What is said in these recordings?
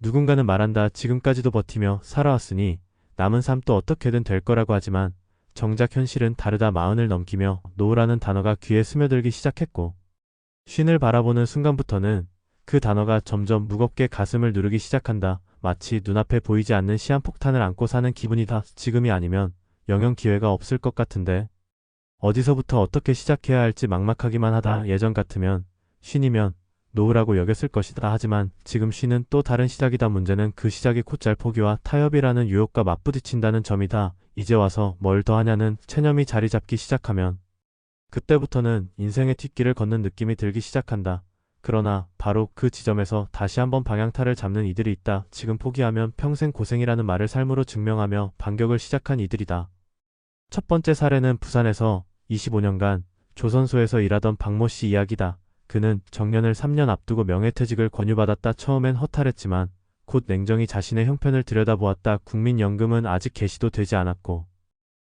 누군가는 말한다. 지금까지도 버티며 살아왔으니 남은 삶 또 어떻게든 될 거라고 하지만 정작 현실은 다르다. 마흔을 넘기며 노후라는 단어가 귀에 스며들기 시작했고 쉰을 바라보는 순간부터는 그 단어가 점점 무겁게 가슴을 누르기 시작한다. 마치 눈앞에 보이지 않는 시한폭탄을 안고 사는 기분이다. 지금이 아니면 영영 기회가 없을 것 같은데 어디서부터 어떻게 시작해야 할지 막막하기만 하다. 예전 같으면 쉰이면 노후라고 여겼을 것이다. 하지만 지금 쉰은 또 다른 시작이다. 문제는 그 시작이 곧잘 포기와 타협이라는 유혹과 맞부딪힌다는 점이다. 이제 와서 뭘 더 하냐는 체념이 자리 잡기 시작하면 그때부터는 인생의 뒷길을 걷는 느낌이 들기 시작한다. 그러나 바로 그 지점에서 다시 한번 방향타를 잡는 이들이 있다. 지금 포기하면 평생 고생이라는 말을 삶으로 증명하며 반격을 시작한 이들이다. 첫 번째 사례는 부산에서 25년간 조선소에서 일하던 박모 씨 이야기다. 그는 정년을 3년 앞두고 명예퇴직을 권유받았다. 처음엔 허탈했지만 곧 냉정히 자신의 형편을 들여다보았다. 국민연금은 아직 개시도 되지 않았고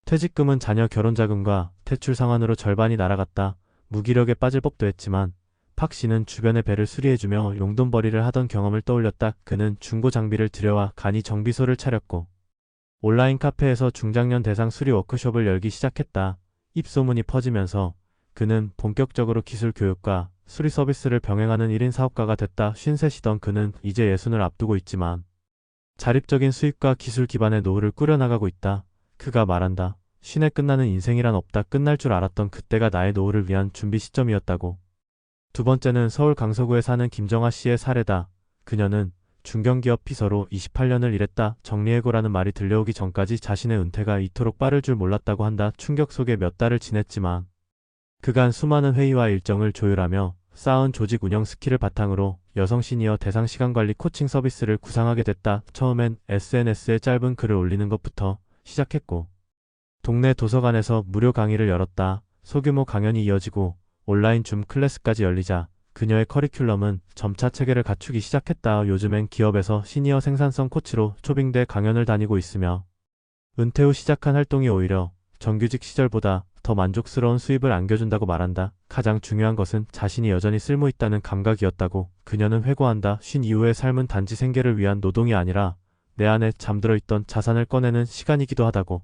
퇴직금은 자녀 결혼자금과 퇴출 상환으로 절반이 날아갔다. 무기력에 빠질 법도 했지만 박 씨는 주변의 배를 수리해주며 용돈벌이를 하던 경험을 떠올렸다. 그는 중고 장비를 들여와 간이 정비소를 차렸고 온라인 카페에서 중장년 대상 수리 워크숍을 열기 시작했다. 입소문이 퍼지면서 그는 본격적으로 기술 교육과 수리 서비스를 병행하는 1인 사업가가 됐다. 53이던 그는 이제 60을 앞두고 있지만 자립적인 수입과 기술 기반의 노후를 꾸려나가고 있다. 그가 말한다. 50에 끝나는 인생이란 없다. 끝날 줄 알았던 그때가 나의 노후를 위한 준비 시점이었다고. 두 번째는 서울 강서구에 사는 김정아 씨의 사례다. 그녀는 중견기업 비서로 28년을 일했다. 정리해고라는 말이 들려오기 전까지 자신의 은퇴가 이토록 빠를 줄 몰랐다고 한다. 충격 속에 몇 달을 지냈지만 그간 수많은 회의와 일정을 조율하며 쌓은 조직 운영 스킬을 바탕으로 여성 시니어 대상 시간관리 코칭 서비스를 구상하게 됐다. 처음엔 SNS에 짧은 글을 올리는 것부터 시작했고 동네 도서관에서 무료 강의를 열었다. 소규모 강연이 이어지고 온라인 줌 클래스까지 열리자 그녀의 커리큘럼은 점차 체계를 갖추기 시작했다. 요즘엔 기업에서 시니어 생산성 코치로 초빙대 강연을 다니고 있으며 은퇴 후 시작한 활동이 오히려 정규직 시절보다 더 만족스러운 수입을 안겨준다고 말한다. 가장 중요한 것은 자신이 여전히 쓸모있다는 감각이었다고. 그녀는 회고한다. 쉰 이후의 삶은 단지 생계를 위한 노동이 아니라 내 안에 잠들어 있던 자산을 꺼내는 시간이기도 하다고.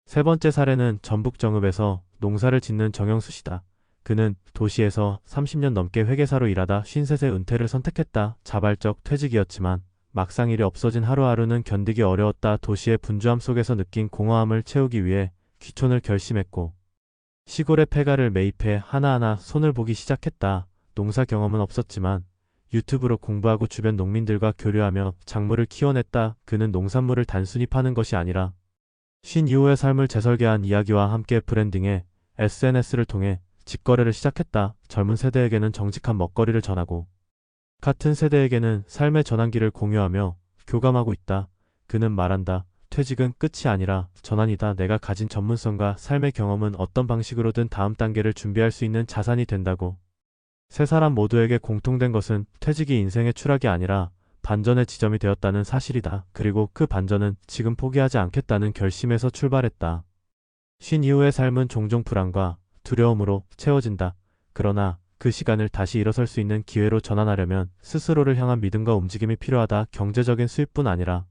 세 번째 사례는 전북 정읍에서 농사를 짓는 정영수 씨다. 그는 도시에서 30년 넘게 회계사로 일하다 53세 은퇴를 선택했다. 자발적 퇴직이었지만 막상 일이 없어진 하루하루는 견디기 어려웠다. 도시의 분주함 속에서 느낀 공허함을 채우기 위해 귀촌을 결심했고 시골의 폐가를 매입해 하나하나 손을 보기 시작했다. 농사 경험은 없었지만 유튜브로 공부하고 주변 농민들과 교류하며 작물을 키워냈다. 그는 농산물을 단순히 파는 것이 아니라 쉰 이후의 삶을 재설계한 이야기와 함께 브랜딩해 SNS를 통해 직거래를 시작했다. 젊은 세대에게는 정직한 먹거리를 전하고 같은 세대에게는 삶의 전환기를 공유하며 교감하고 있다. 그는 말한다. 퇴직은 끝이 아니라 전환이다. 내가 가진 전문성과 삶의 경험은 어떤 방식으로든 다음 단계를 준비할 수 있는 자산이 된다고. 세 사람 모두에게 공통된 것은 퇴직이 인생의 추락이 아니라 반전의 지점이 되었다는 사실이다. 그리고 그 반전은 지금 포기하지 않겠다는 결심에서 출발했다. 쉰 이후의 삶은 종종 불안과 두려움으로 채워진다. 그러나 그 시간을 다시 일어설 수 있는 기회로 전환하려면 스스로를 향한 믿음과 움직임이 필요하다. 경제적인 수입뿐 아니라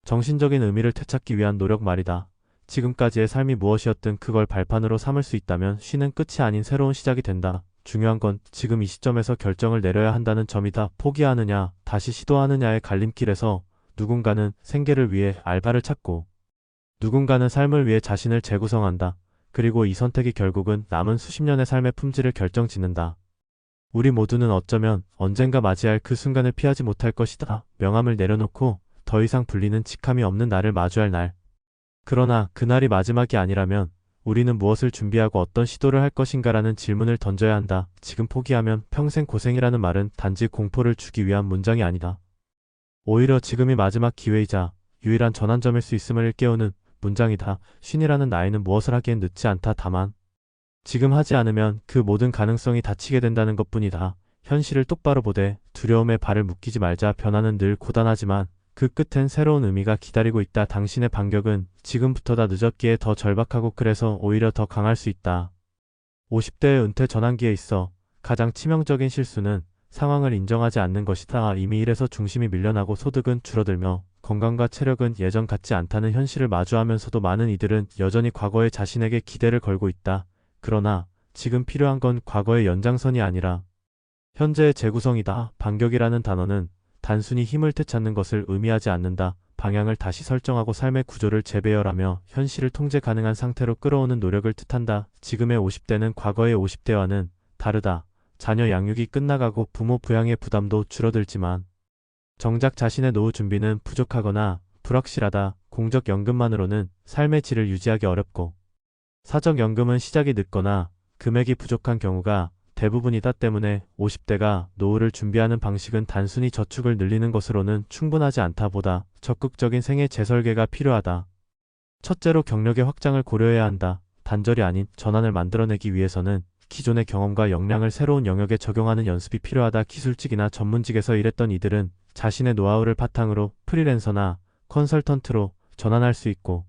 정신적인 의미를 되찾기 위한 노력 말이다. 지금까지의 삶이 무엇이었든 그걸 발판으로 삼을 수 있다면 쉰은 끝이 아닌 새로운 시작이 된다. 중요한 건 지금 이 시점에서 결정을 내려야 한다는 점이다. 포기하느냐, 다시 시도하느냐의 갈림길에서 누군가는 생계를 위해 알바를 찾고 누군가는 삶을 위해 자신을 재구성한다. 그리고 이 선택이 결국은 남은 수십 년의 삶의 품질을 결정짓는다. 우리 모두는 어쩌면 언젠가 맞이할 그 순간을 피하지 못할 것이다. 명함을 내려놓고 더 이상 불리는 직함이 없는 나를 마주할 날. 그러나 그날이 마지막이 아니라면 우리는 무엇을 준비하고 어떤 시도를 할 것인가라는 질문을 던져야 한다. 지금 포기하면 평생 고생이라는 말은 단지 공포를 주기 위한 문장이 아니다. 오히려 지금이 마지막 기회이자 유일한 전환점일 수 있음을 일깨우는 문장이다. 쉰이라는 나이는 무엇을 하기엔 늦지 않다. 다만 지금 하지 않으면 그 모든 가능성이 닫히게 된다는 것뿐이다. 현실을 똑바로 보되 두려움에 발을 묶이지 말자. 변화는 늘 고단하지만 그 끝엔 새로운 의미가 기다리고 있다. 당신의 반격은 지금부터다. 늦었기에 더 절박하고 그래서 오히려 더 강할 수 있다. 50대의 은퇴 전환기에 있어 가장 치명적인 실수는 상황을 인정하지 않는 것이다. 이미 일에서 중심이 밀려나고 소득은 줄어들며 건강과 체력은 예전 같지 않다는 현실을 마주하면서도 많은 이들은 여전히 과거의 자신에게 기대를 걸고 있다. 그러나 지금 필요한 건 과거의 연장선이 아니라 현재의 재구성이다. 반격이라는 단어는 단순히 힘을 되찾는 것을 의미하지 않는다. 방향을 다시 설정하고 삶의 구조를 재배열하며 현실을 통제 가능한 상태로 끌어오는 노력을 뜻한다. 지금의 50대는 과거의 50대와는 다르다. 자녀 양육이 끝나가고 부모 부양의 부담도 줄어들지만 정작 자신의 노후 준비는 부족하거나 불확실하다. 공적연금만으로는 삶의 질을 유지하기 어렵고 사적연금은 시작이 늦거나 금액이 부족한 경우가 대부분이다. 때문에 50대가 노후를 준비하는 방식은 단순히 저축을 늘리는 것으로는 충분하지 않다. 보다 적극적인 생애 재설계가 필요하다. 첫째로 경력의 확장을 고려해야 한다. 단절이 아닌 전환을 만들어내기 위해서는 기존의 경험과 역량을 새로운 영역에 적용하는 연습이 필요하다. 기술직이나 전문직에서 일했던 이들은 자신의 노하우를 바탕으로 프리랜서나 컨설턴트로 전환할 수 있고,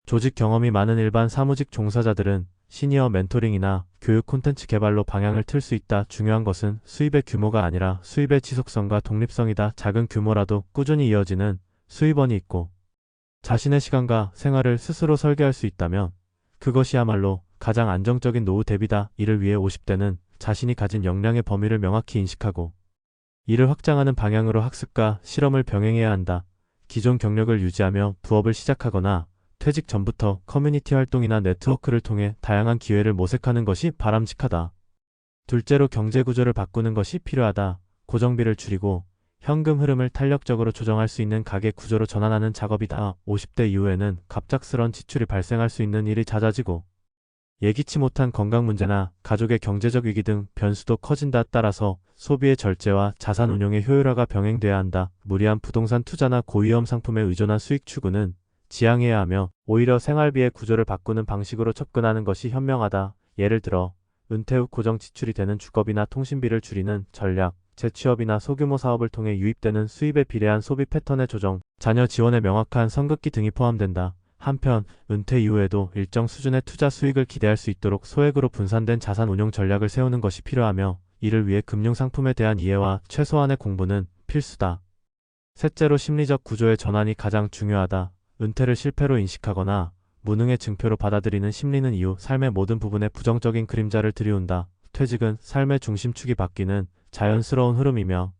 조직 경험이 많은 일반 사무직 종사자들은 시니어 멘토링이나 교육 콘텐츠 개발로 방향을 틀 수 있다. 중요한 것은 수입의 규모가 아니라 수입의 지속성과 독립성이다. 작은 규모라도 꾸준히 이어지는 수입원이 있고 자신의 시간과 생활을 스스로 설계할 수 있다면 그것이야말로 가장 안정적인 노후 대비다. 이를 위해 50대는 자신이 가진 역량의 범위를 명확히 인식하고 이를 확장하는 방향으로 학습과 실험을 병행해야 한다. 기존 경력을 유지하며 부업을 시작하거나 퇴직 전부터 커뮤니티 활동이나 네트워크를 통해 다양한 기회를 모색하는 것이 바람직하다. 둘째로 경제 구조를 바꾸는 것이 필요하다. 고정비를 줄이고 현금 흐름을 탄력적으로 조정할 수 있는 가계 구조로 전환하는 작업이다. 50대 이후에는 갑작스런 지출이 발생할 수 있는 일이 잦아지고 예기치 못한 건강 문제나 가족의 경제적 위기 등 변수도 커진다. 따라서 소비의 절제와 자산 운용의 효율화가 병행돼야 한다. 무리한 부동산 투자나 고위험 상품에 의존한 수익 추구는 지양해야 하며 오히려 생활비의 구조를 바꾸는 방식으로 접근하는 것이 현명하다. 예를 들어 은퇴 후 고정 지출이 되는 주거비나 통신비를 줄이는 전략, 재취업이나 소규모 사업을 통해 유입되는 수입에 비례한 소비 패턴의 조정, 자녀 지원의 명확한 선긋기 등이 포함된다. 한편 은퇴 이후에도 일정 수준의 투자 수익을 기대할 수 있도록 소액으로 분산된 자산 운용 전략을 세우는 것이 필요하며 이를 위해 금융상품에 대한 이해와 최소한의 공부는 필수다. 셋째로 심리적 구조의 전환이 가장 중요하다. 은퇴를 실패로 인식하거나 무능의 증표로 받아들이는 심리는 이후 삶의 모든 부분에 부정적인 그림자를 들이운다. 퇴직은 삶의 중심축이 바뀌는 자연스러운 흐름이며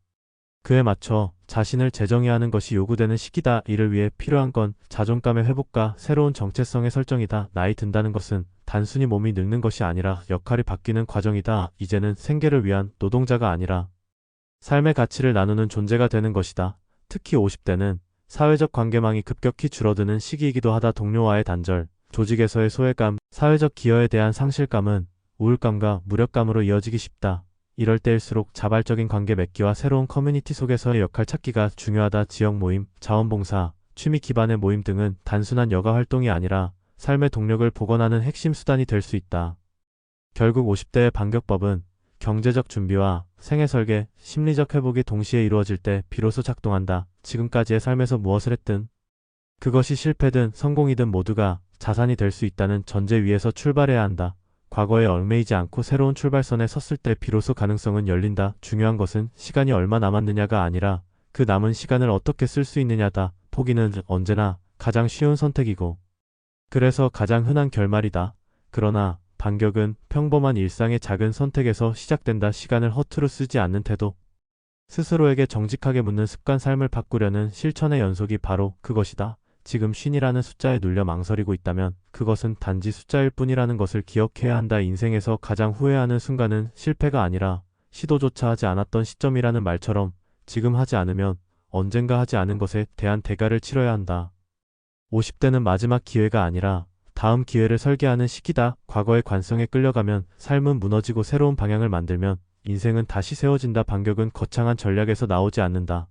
그에 맞춰 자신을 재정의하는 것이 요구되는 시기다. 이를 위해 필요한 건 자존감의 회복과 새로운 정체성의 설정이다. 나이 든다는 것은 단순히 몸이 늙는 것이 아니라 역할이 바뀌는 과정이다. 이제는 생계를 위한 노동자가 아니라 삶의 가치를 나누는 존재가 되는 것이다. 특히 50대는 사회적 관계망이 급격히 줄어드는 시기이기도 하다. 동료와의 단절, 조직에서의 소외감, 사회적 기여에 대한 상실감은 우울감과 무력감으로 이어지기 쉽다. 이럴 때일수록 자발적인 관계 맺기와 새로운 커뮤니티 속에서의 역할 찾기가 중요하다. 지역 모임, 자원봉사, 취미 기반의 모임 등은 단순한 여가 활동이 아니라 삶의 동력을 복원하는 핵심 수단이 될 수 있다. 결국 50대의 반격법은 경제적 준비와 생애 설계, 심리적 회복이 동시에 이루어질 때 비로소 작동한다. 지금까지의 삶에서 무엇을 했든 그것이 실패든 성공이든 모두가 자산이 될 수 있다는 전제 위에서 출발해야 한다. 과거에 얽매이지 않고 새로운 출발선에 섰을 때 비로소 가능성은 열린다. 중요한 것은 시간이 얼마 남았느냐가 아니라 그 남은 시간을 어떻게 쓸 수 있느냐다. 포기는 언제나 가장 쉬운 선택이고 그래서 가장 흔한 결말이다. 그러나 반격은 평범한 일상의 작은 선택에서 시작된다. 시간을 허투루 쓰지 않는 태도, 스스로에게 정직하게 묻는 습관, 삶을 바꾸려는 실천의 연속이 바로 그것이다. 지금 50이라는 숫자에 눌려 망설이고 있다면 그것은 단지 숫자일 뿐이라는 것을 기억해야 한다. 인생에서 가장 후회하는 순간은 실패가 아니라 시도조차 하지 않았던 시점이라는 말처럼 지금 하지 않으면 언젠가 하지 않은 것에 대한 대가를 치러야 한다. 50대는 마지막 기회가 아니라 다음 기회를 설계하는 시기다. 과거의 관성에 끌려가면 삶은 무너지고 새로운 방향을 만들면 인생은 다시 세워진다. 반격은 거창한 전략에서 나오지 않는다.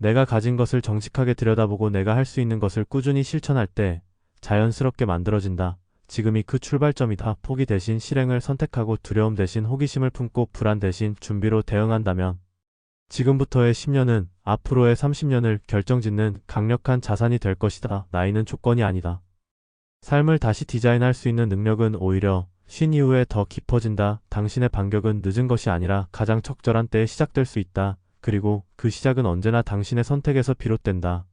내가 가진 것을 정직하게 들여다보고 내가 할 수 있는 것을 꾸준히 실천할 때 자연스럽게 만들어진다. 지금이 그 출발점이다. 포기 대신 실행을 선택하고 두려움 대신 호기심을 품고 불안 대신 준비로 대응한다면 지금부터의 10년은 앞으로의 30년을 결정짓는 강력한 자산이 될 것이다. 나이는 조건이 아니다. 삶을 다시 디자인할 수 있는 능력은 오히려 쉰 이후에 더 깊어진다. 당신의 반격은 늦은 것이 아니라 가장 적절한 때에 시작될 수 있다. 그리고 그 시작은 언제나 당신의 선택에서 비롯된다.